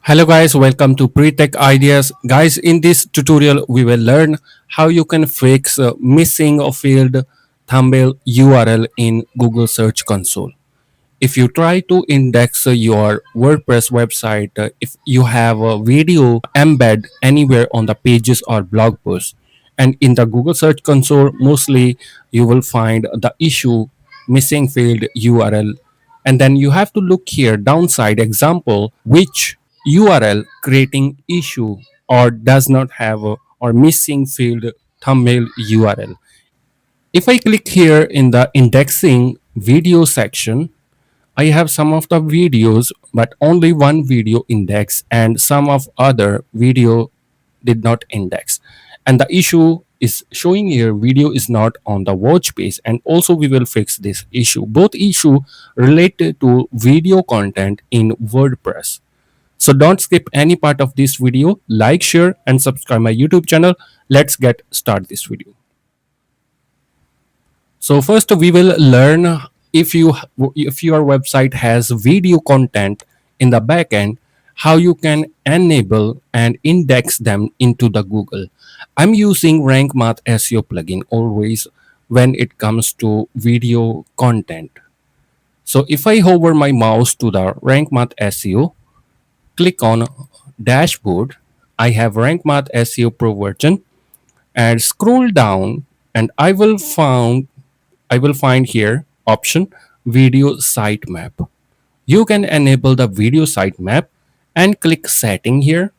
Hello guys, welcome to Pre-Tech Ideas. Guys, in this tutorial we will learn how you can fix missing or failed thumbnail URL in Google Search Console. If you try to index your WordPress website, if you have a video embed anywhere on the pages or blog posts, and in the Google Search Console, mostly you will find the issue missing failed URL. And then you have to look here downside example which URL creating issue or does not have a, or missing failed thumbnail URL. If I click here in the indexing video section, I have some of the videos, but only one video index and some of other video did not index. And the issue is showing here video is not on the watch page, and also we will fix this issue. Both issue related to video content in WordPress. So don't skip any part of this video. Like, share and subscribe my YouTube channel. Let's get start this video. So first we will learn if your website has video content in the backend, how you can enable and index them into the Google. I'm using Rank Math SEO plugin always when it comes to video content. So if I hover my mouse to the Rank Math SEO, click on dashboard, I have Rank Math SEO Pro version and scroll down and I will find here option video sitemap. You can enable the video sitemap and click setting here.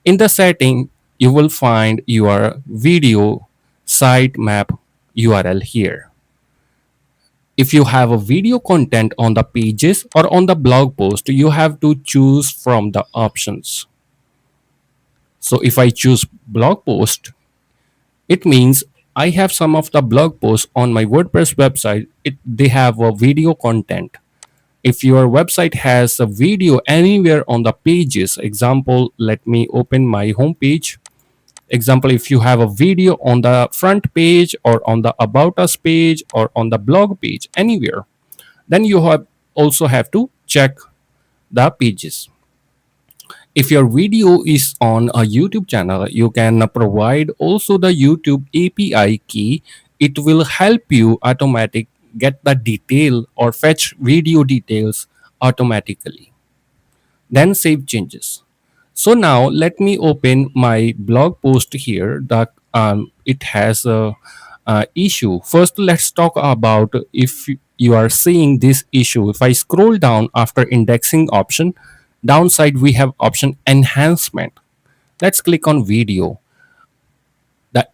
In the setting, you will find your video sitemap URL here. If you have a video content on the pages or on the blog post, you have to choose from the options. So if I choose blog post, it means I have some of the blog posts on my WordPress website. They have a video content. If your website has a video anywhere on the pages, example, let me open my home page. Example, if you have a video on the front page or on the about us page or on the blog page anywhere, then you also have to check the pages. If your video is on a YouTube channel, you can provide also the YouTube API key. It will help you automatic get the detail or fetch video details automatically. Then save changes. So now let me open my blog post here. It has a issue. First, let's talk about if you are seeing this issue. If I scroll down after indexing option, downside we have option enhancement. Let's click on video.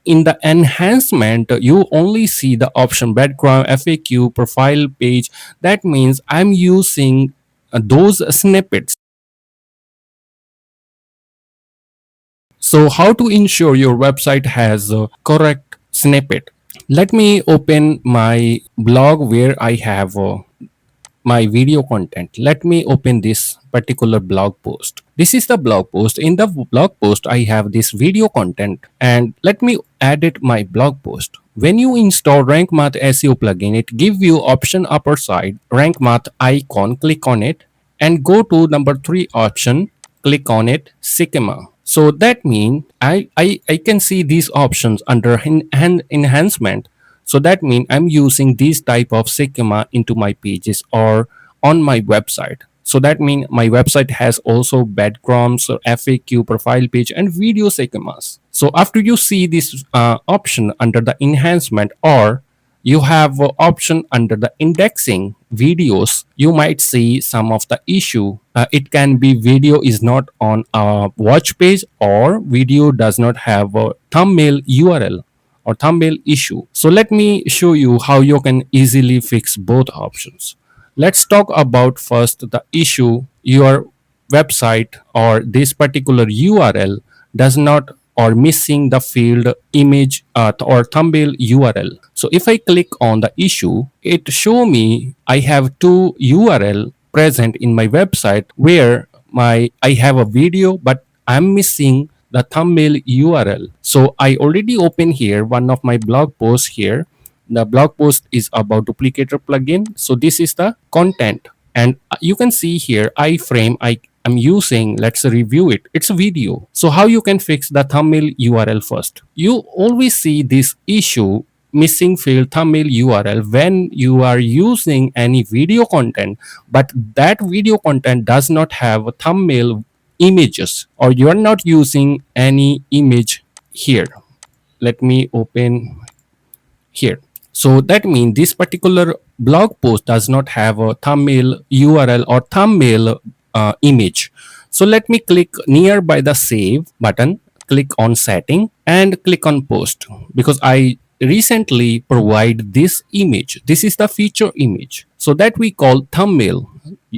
In the enhancement, you only see the option background, FAQ, profile page. That means I'm using those snippets. So how to ensure your website has a correct snippet? Let me open my blog where I have my video content. Let me open this particular blog post. This is the blog post. In the blog post, I have this video content, and let me edit my blog post. When you install Rank Math SEO plugin, it gives you option upper side, Rank Math icon, click on it and go to number 3 option, click on it, schema. So that means I can see these options under enhancement. So that means I'm using this type of schema into my pages or on my website. So that means my website has also breadcrumbs, FAQ, profile page, and video schemas. So after you see this option under the enhancement, or you have an option under the indexing videos, you might see some of the issue. It can be video is not on a watch page, or video does not have a thumbnail URL or thumbnail issue. So let me show you how you can easily fix both options. Let's talk about first the issue. Your website or this particular URL does not or missing the field image or thumbnail URL. So if I click on the issue, it show me I have two URL present in my website where I have a video, but I'm missing the thumbnail URL. So I already opened here one of my blog posts here. The blog post is about duplicator plugin. So this is the content, and you can see here iframe. I'm using, let's review it. It's a video. So how you can fix the thumbnail URL first? You always see this issue, missing field thumbnail URL, when you are using any video content, but that video content does not have a thumbnail images, or you are not using any image here. Let me open here. So that means this particular blog post does not have a thumbnail URL or thumbnail image. So let me click nearby the save button, click on setting and click on post, because I recently provide this image. This is the feature image. So that we call thumbnail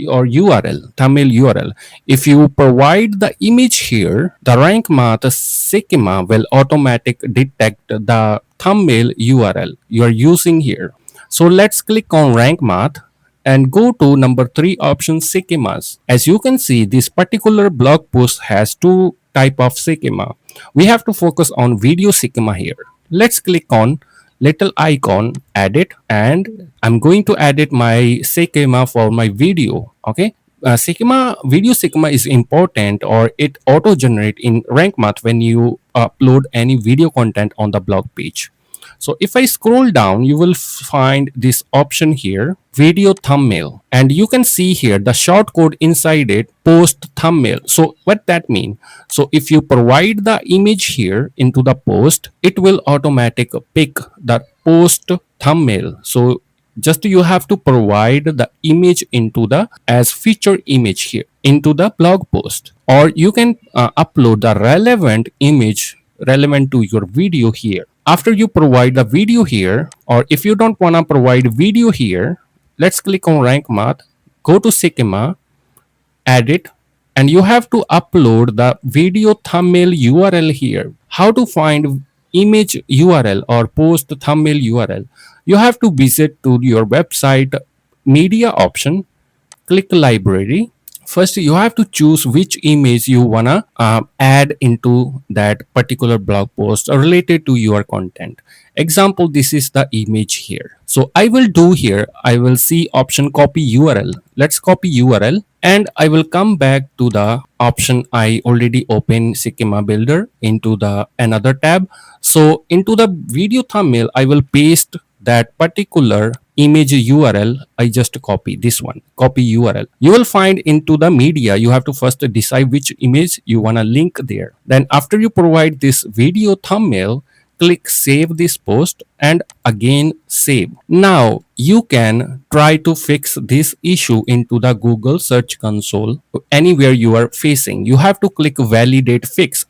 or URL, thumbnail URL. If you provide the image here, the rank math schema will automatic detect the thumbnail URL you are using here. So let's click on rank math and go to number 3 option, schemas. As you can see, this particular blog post has two type of schema. We have to focus on video schema here. Let's click on little icon, edit, and I'm going to edit my schema for my video. Okay, schema, video schema is important, or it auto generate in rank math when you upload any video content on the blog page. So if I scroll down, you will find this option here, video thumbnail, and you can see here the short code inside it, post thumbnail. So what that mean? So if you provide the image here into the post, it will automatic pick the post thumbnail. So just you have to provide the image into the as feature image here into the blog post, or you can upload the relevant image relevant to your video here. After you provide the video here, or if you don't want to provide video here, let's click on rank math, go to schema, edit, and you have to upload the video thumbnail URL here. How to find image URL or post thumbnail URL? You have to visit to your website media option, click library. First, you have to choose which image you wanna add into that particular blog post related to your content. Example, this is the image here. So I will do here, I will see option copy URL. Let's copy URL, and I will come back to the option I already opened schema builder into the another tab. So into the video thumbnail, I will paste that particular image URL. I just copy this one, copy URL. You will find into the media, you have to first decide which image you want to link there. Then after you provide this video thumbnail, click save this post and again save. Now you can try to fix this issue into the Google Search Console anywhere you are facing. You have to click validate fix.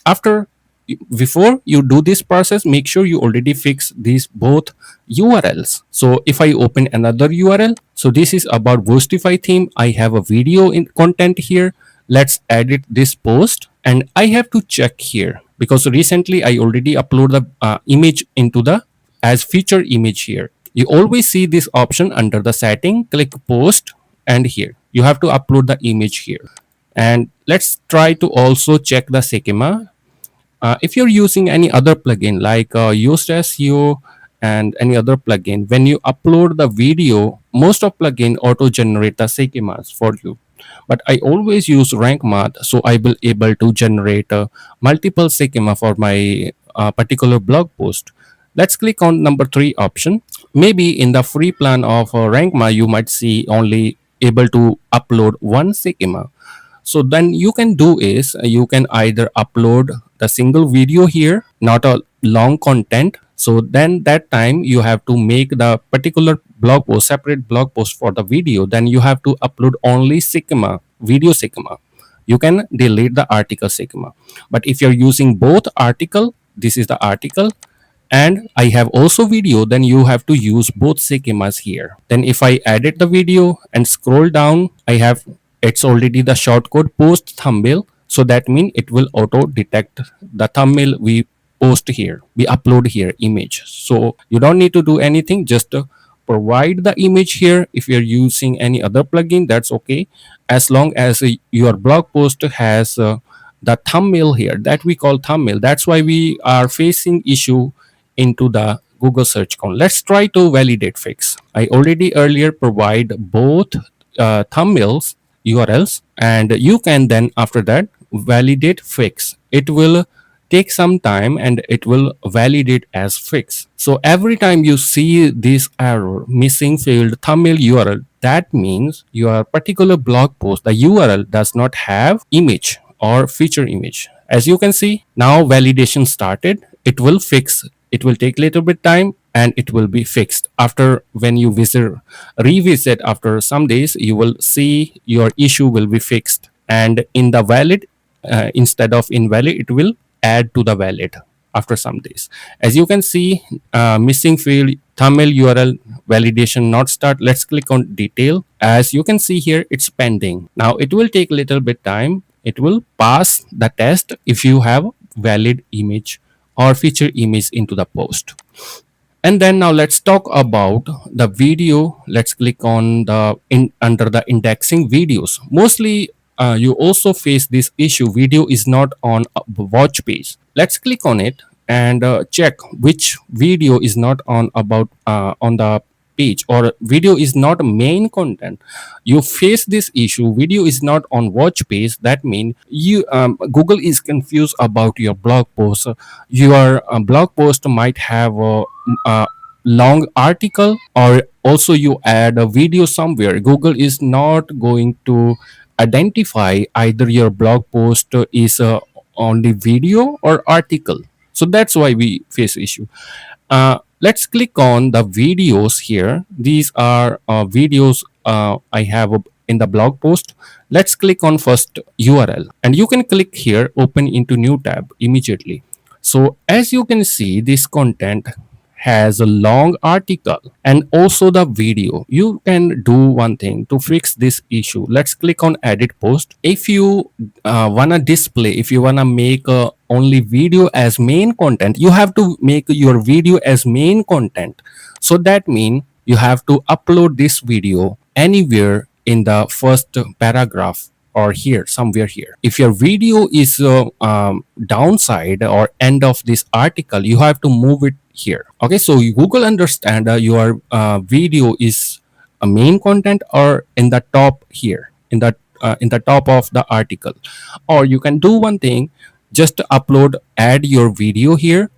Before you do this process, make sure you already fix these both URLs. So if I open another URL, so this is about Ghostify theme. I have a video in content here. Let's edit this post, and I have to check here because recently I already upload the image into the as feature image here. You always see this option under the setting, click post, and here you have to upload the image here. And let's try to also check the schema. If you're using any other plugin like Yoast SEO and any other plugin, when you upload the video, most of plugin auto generate the schemas for you. But I always use rank math, so I will able to generate multiple schema for my particular blog post. Let's click on number 3 option. Maybe in the free plan of rank math, you might see only able to upload one schema. So then you can do is you can either upload the single video here, not a long content. So then that time you have to make the particular blog post, separate blog post for the video. Then you have to upload only schema, video schema. You can delete the article schema. But if you're using both article, this is the article, and I have also video, then you have to use both schemas here. Then if I edit the video and scroll down, I have it's already the shortcode post thumbnail. So that means it will auto detect the thumbnail we post here, we upload here image. So you don't need to do anything, just provide the image here. If you're using any other plugin, that's okay, as long as your blog post has the thumbnail here that we call thumbnail. That's why we are facing issue into the Google Search Console. Let's try to validate fix. I already earlier provide both thumbnails URLs, and you can then after that validate fix. It will take some time and it will validate as fix. So every time you see this error missing field thumbnail URL, that means your particular blog post, the URL does not have image or feature image. As you can see, now validation started. It will fix. It will take a little bit time and it will be fixed. After when you revisit after some days, you will see your issue will be fixed. And in the valid, instead of invalid, it will add to the valid after some days. As you can see, missing field thumbnail URL validation not start. Let's click on detail. As you can see here, it's pending. Now it will take a little bit time. It will pass the test if you have valid image or feature image into the post. And then now let's talk about the video. Let's click on the under the indexing videos. Mostly you also face this issue. Video is not on a watch page. Let's click on it and check which video is not on the page, or video is not main content. You face this issue, video is not on watch page. That means you Google is confused about your blog post. Your blog post might have a long article, or also you add a video somewhere. Google is not going to identify either your blog post is only video or article. So that's why we face issue. Let's click on the videos here. These are videos I have in the blog post. Let's click on first URL, and you can click here, open into new tab immediately. So as you can see, this content has a long article and also the video. You can do one thing to fix this issue. Let's click on edit post. If you wanna display, if you wanna make only video as main content, you have to make your video as main content. So that means you have to upload this video anywhere in the first paragraph or here, somewhere here. If your video is downside or end of this article, you have to move it here. Okay, so Google understand your video is a main content or in the top here, in the top of the article. Or you can do one thing, just upload, add your video here,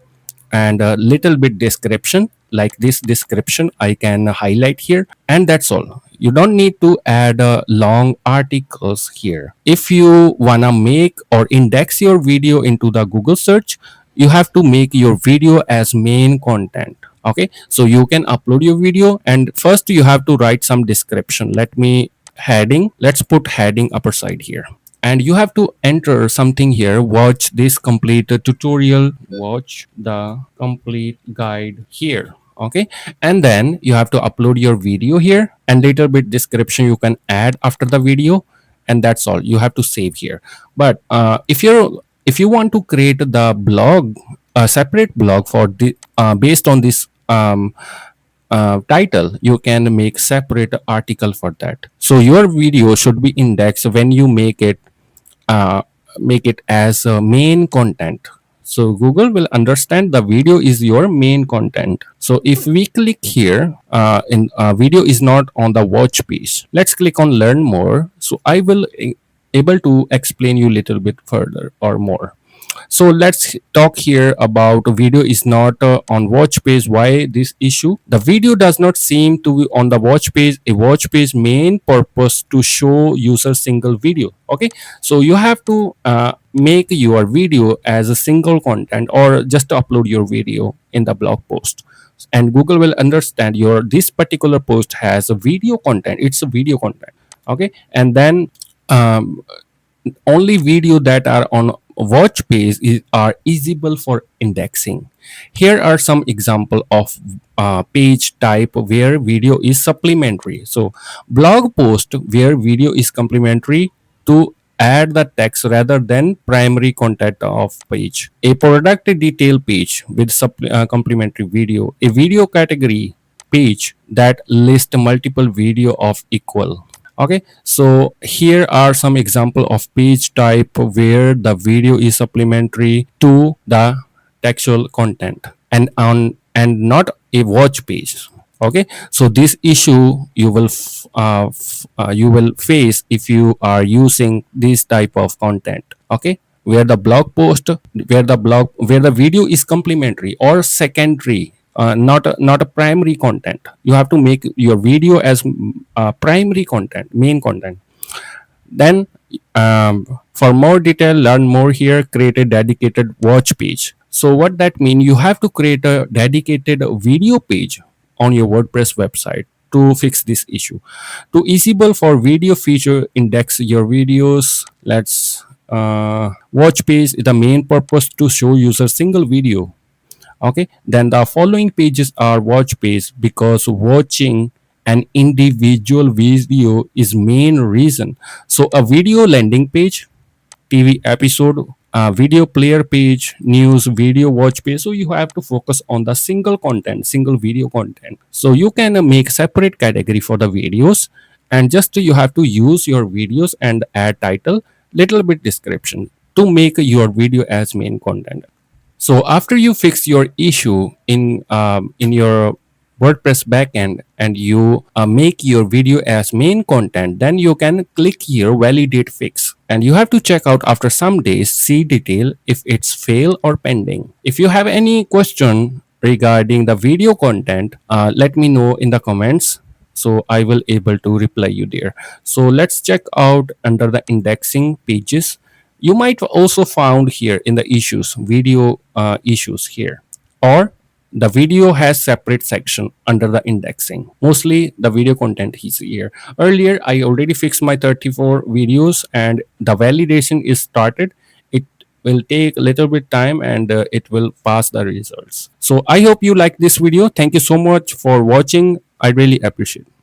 and a little bit description, like this description I can highlight here, and that's all. You don't need to add long articles here. If you wanna make or index your video into the Google search, you have to make your video as main content. Okay, so you can upload your video, and first you have to write some description. Let's put heading upper side here, and you have to enter something here. Watch this complete tutorial, watch the complete guide here. Okay, and then you have to upload your video here, and little bit description you can add after the video, and that's all. You have to save here. But if you want to create the blog, a separate blog for the based on this title, you can make separate article for that. So your video should be indexed when you make it as a main content. So Google will understand the video is your main content. So if we click here, in video is not on the watch page. Let's click on learn more. So I will able to explain you a little bit further or more. So let's talk here about video is not on watch page. Why this issue? The video does not seem to be on the watch page. A watch page main purpose to show user single video. Okay, so you have to make your video as a single content, or just upload your video in the blog post, and Google will understand your this particular post has a video content. It's a video content. Okay, and then only video that are on watch page are easable for indexing. Here are some example of page type where video is supplementary. So blog post where video is complementary to add the text rather than primary content of page. A product detail page with complementary video. A video category page that lists multiple video of equal. Okay, so here are some example of page type where the video is supplementary to the textual content and not a watch page. Okay, so this issue you will face if you are using this type of content. Okay, where the blog post where the video is complementary or secondary, not a primary content. You have to make your video as primary content, main content. Then, for more detail, learn more here, create a dedicated watch page. So what that means, you have to create a dedicated video page on your WordPress website to fix this issue. To easable for video feature, index your videos. Let's watch page is the main purpose to show user single video. Okay, then the following pages are watch page because watching an individual video is main reason. So a video landing page, TV episode, video player page, news video watch page. So you have to focus on the single content, single video content. So you can make separate category for the videos, and just you have to use your videos and add title, little bit description to make your video as main content. So after you fix your issue in your WordPress backend and you make your video as main content, then you can click here validate fix, and you have to check out after some days, see detail if it's fail or pending. If you have any question regarding the video content, let me know in the comments, so I will able to reply you there. So let's check out under the indexing pages. You might also found here in the issues, video issues here, or the video has separate section under the indexing. Mostly the video content is here. Earlier I already fixed my 34 videos and the validation is started. It will take a little bit time, and it will pass the results. So I hope you like this video. Thank you so much for watching. I really appreciate it.